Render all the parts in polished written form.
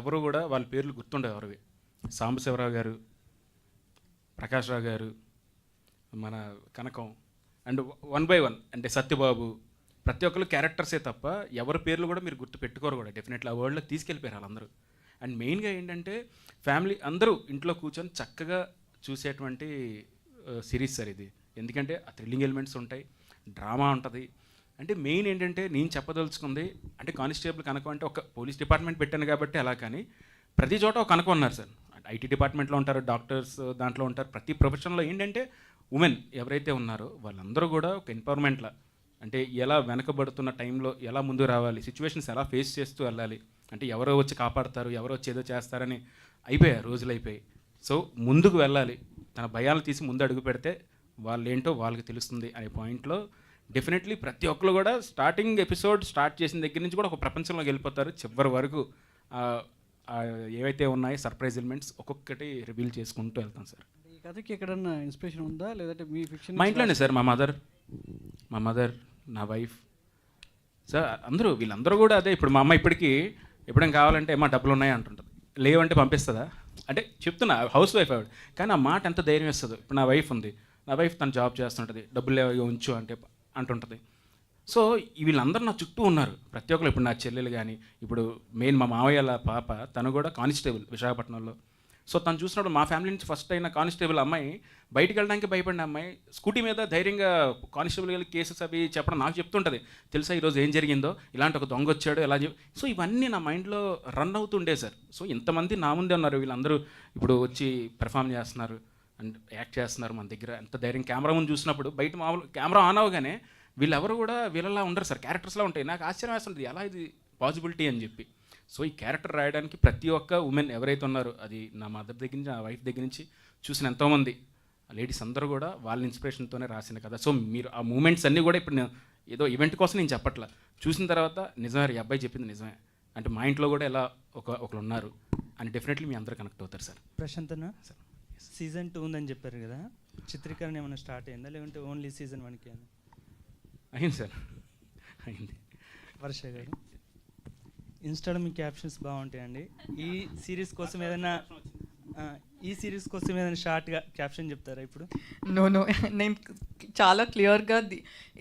ఎవరు కూడా వాళ్ళ పేర్లు గుర్తుండవు ఎవరివి. సాంబశివరావు గారు, ప్రకాష్ రావు గారు, మన కనకం, అండ్ వన్ బై వన్ అంటే సత్యబాబు, ప్రతి ఒక్కరు క్యారెక్టర్సే తప్ప ఎవరి పేర్లు కూడా మీరు గుర్తు పెట్టుకోరు కూడా. డెఫినెట్లీ ఆ వరల్డ్లోకి తీసుకెళ్ళిపోయారు వాళ్ళందరూ. అండ్ మెయిన్గా ఏంటంటే ఫ్యామిలీ అందరూ ఇంట్లో కూర్చొని చక్కగా చూసేటువంటి సిరీస్ సార్ ఇది. ఎందుకంటే ఆ థ్రిల్లింగ్ ఎలిమెంట్స్ ఉంటాయి, డ్రామా ఉంటుంది. అంటే మెయిన్ ఏంటంటే నేను చెప్పదలుచుకుంది అంటే కానిస్టేబుల్ కనకం అంటే ఒక పోలీస్ డిపార్ట్మెంట్ పెట్టాను కాబట్టి అలా, కానీ ప్రతి చోట ఒక కనకం ఉన్నారు సార్. ఐటీ డిపార్ట్మెంట్లో ఉంటారు, డాక్టర్స్ దాంట్లో ఉంటారు. ప్రతి ప్రొఫెషన్లో ఏంటంటే ఉమెన్ ఎవరైతే ఉన్నారో వాళ్ళందరూ కూడా ఒక ఎంపవర్మెంట్లా అంటే ఎలా వెనకబడుతున్న టైంలో ఎలా ముందు రావాలి, సిచ్యువేషన్స్ ఎలా ఫేస్ చేస్తూ వెళ్ళాలి, అంటే ఎవరో వచ్చి కాపాడతారు, ఎవరో వచ్చి ఏదో చేస్తారని అయిపోయాయి, రోజులు అయిపోయి. సో ముందుకు వెళ్ళాలి, తన భయాలు తీసి ముందు అడుగు పెడితే వాళ్ళు ఏంటో వాళ్ళకి తెలుస్తుంది అనే పాయింట్లో డెఫినెట్లీ ప్రతి ఒక్కరు కూడా స్టార్టింగ్ ఎపిసోడ్ స్టార్ట్ చేసిన దగ్గర నుంచి కూడా ఒక ప్రపంచంలోకి వెళ్ళిపోతారు. చివరి వరకు ఏవైతే ఉన్నాయో సర్ప్రైజ్ ఎలిమెంట్స్ ఒక్కొక్కటి రివీల్ చేసుకుంటూ వెళ్తాం సార్. ఈ కథకి ఎక్కడన్నా ఇన్స్పిరేషన్ ఉందా లేదంటే మీ ఫిక్షన్? మా ఇంట్లోనే సార్, మా మదర్, నా వైఫ్ సార్, అందరూ వీళ్ళందరూ కూడా అదే. ఇప్పుడు మా అమ్మ ఇప్పటికీ ఎప్పుడైనా కావాలంటే ఏమో డబ్బులు ఉన్నాయి అంటుంటుంది, లేవంటే పంపిస్తుందా అంటే చెప్తున్నా, హౌస్ వైఫ్ ఆవిడ, కానీ ఆ మాట ఎంత ధైర్యం ఇస్తుందో. ఇప్పుడు నా వైఫ్ ఉంది, నా వైఫ్ తను జాబ్ చేస్తుంటుంది, డబ్బులు లేవు ఉంచు అంటే అంటుంటుంది. సో వీళ్ళందరూ నా చుట్టూ ఉన్నారు ప్రతి ఒక్కరు. ఇప్పుడు నా చెల్లెలు కానీ, ఇప్పుడు మెయిన్ మా మావయ్య పాప తను కూడా కానిస్టేబుల్ విశాఖపట్నంలో. సో తను చూసినప్పుడు మా ఫ్యామిలీ నుంచి ఫస్ట్ అయిన కానిస్టేబుల్ అమ్మాయి, బయటికి వెళ్ళడానికి భయపడిన అమ్మాయి స్కూటీ మీద ధైర్యంగా కానిస్టేబుల్ వెళ్ళి కేసెస్ అవి చెప్పడం నాకు చెప్తుంటుంది. తెలుసా ఈరోజు ఏం జరిగిందో, ఇలాంటి ఒక దొంగ వచ్చాడు ఎలా సో ఇవన్నీ నా మైండ్లో రన్ అవుతుండే సార్. సో ఇంతమంది నా ముందే ఉన్నారు, వీళ్ళందరూ ఇప్పుడు వచ్చి పెర్ఫామ్ చేస్తున్నారు అండ్ యాక్ట్ చేస్తున్నారు మన దగ్గర. ఎంత ధైర్యం కెమెరా ముందు చూసినప్పుడు, బయట మామూలు కెమెరా ఆన్ అవగానే వీళ్ళెవరు కూడా వీళ్ళలా ఉండరు సార్, క్యారెక్టర్స్లా ఉంటాయి. నాకు ఆశ్చర్యం వేస్తుంది ఎలా ఇది పాసిబిలిటీ అని చెప్పి. సో ఈ క్యారెక్టర్ రాయడానికి ప్రతి ఒక్క ఉమెన్ ఎవరైతే ఉన్నారో, అది నా మదర్ దగ్గర నుంచి, నా వైఫ్ దగ్గర నుంచి చూసిన ఎంతోమంది లేడీస్ అందరూ కూడా వాళ్ళ ఇన్స్పిరేషన్తోనే రాసిన కదా. సో మీరు ఆ మూమెంట్స్ అన్నీ కూడా ఇప్పుడు నేను ఏదో ఈవెంట్ కోసం నేను చెప్పట్లా, చూసిన తర్వాత నిజమే ఈ అబ్బాయి చెప్పింది నిజమే అంటే మా ఇంట్లో కూడా ఎలా ఒకరు ఉన్నారు అని డెఫినెట్లీ మీ అందరూ కనెక్ట్ అవుతారు సార్. ప్రశాంత్ అన్న, సీజన్ 2 ఉందని చెప్పారు కదా, చిత్రీకరణ ఏమైనా స్టార్ట్ అయిందా లేకుంటే ఓన్లీ సీజన్ 1కి అయింది సార్? అయింది. వర్ష గారు, ఇన్స్టాలో మీ క్యాప్షన్స్ బాగుంటాయండి. ఈ సిరీస్ కోసం ఏదైనా షార్ట్గా క్యాప్షన్ చెప్తారా ఇప్పుడు? నో నేను చాలా క్లియర్గా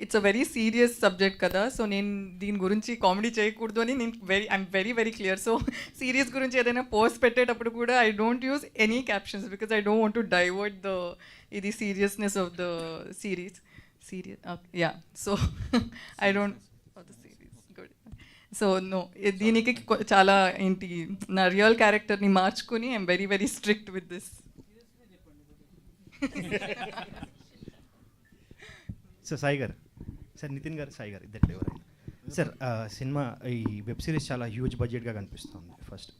it's a very serious subject కదా, సో నేను దీని గురించి కామెడీ చేయకూడదు అని నేను I'm very clear. So serious గురించి ఏదైనా పోస్ట్ పెట్టేటప్పుడు కూడా I don't use any captions because I don't want to divert ఇది seriousness of the serious. Yeah, so I don't so no, దీనికి చాలా ఏంటి నా రియల్ క్యారెక్టర్ని మార్చుకుని I'm very strict with this. Sir Sai garu, sir Nitin garu, Sai గారు ఇద్దరు ఎవరైనా సార్, సినిమా ఈ వెబ్ సిరీస్ చాలా హ్యూజ్ బడ్జెట్గా కనిపిస్తుంది. ఫస్ట్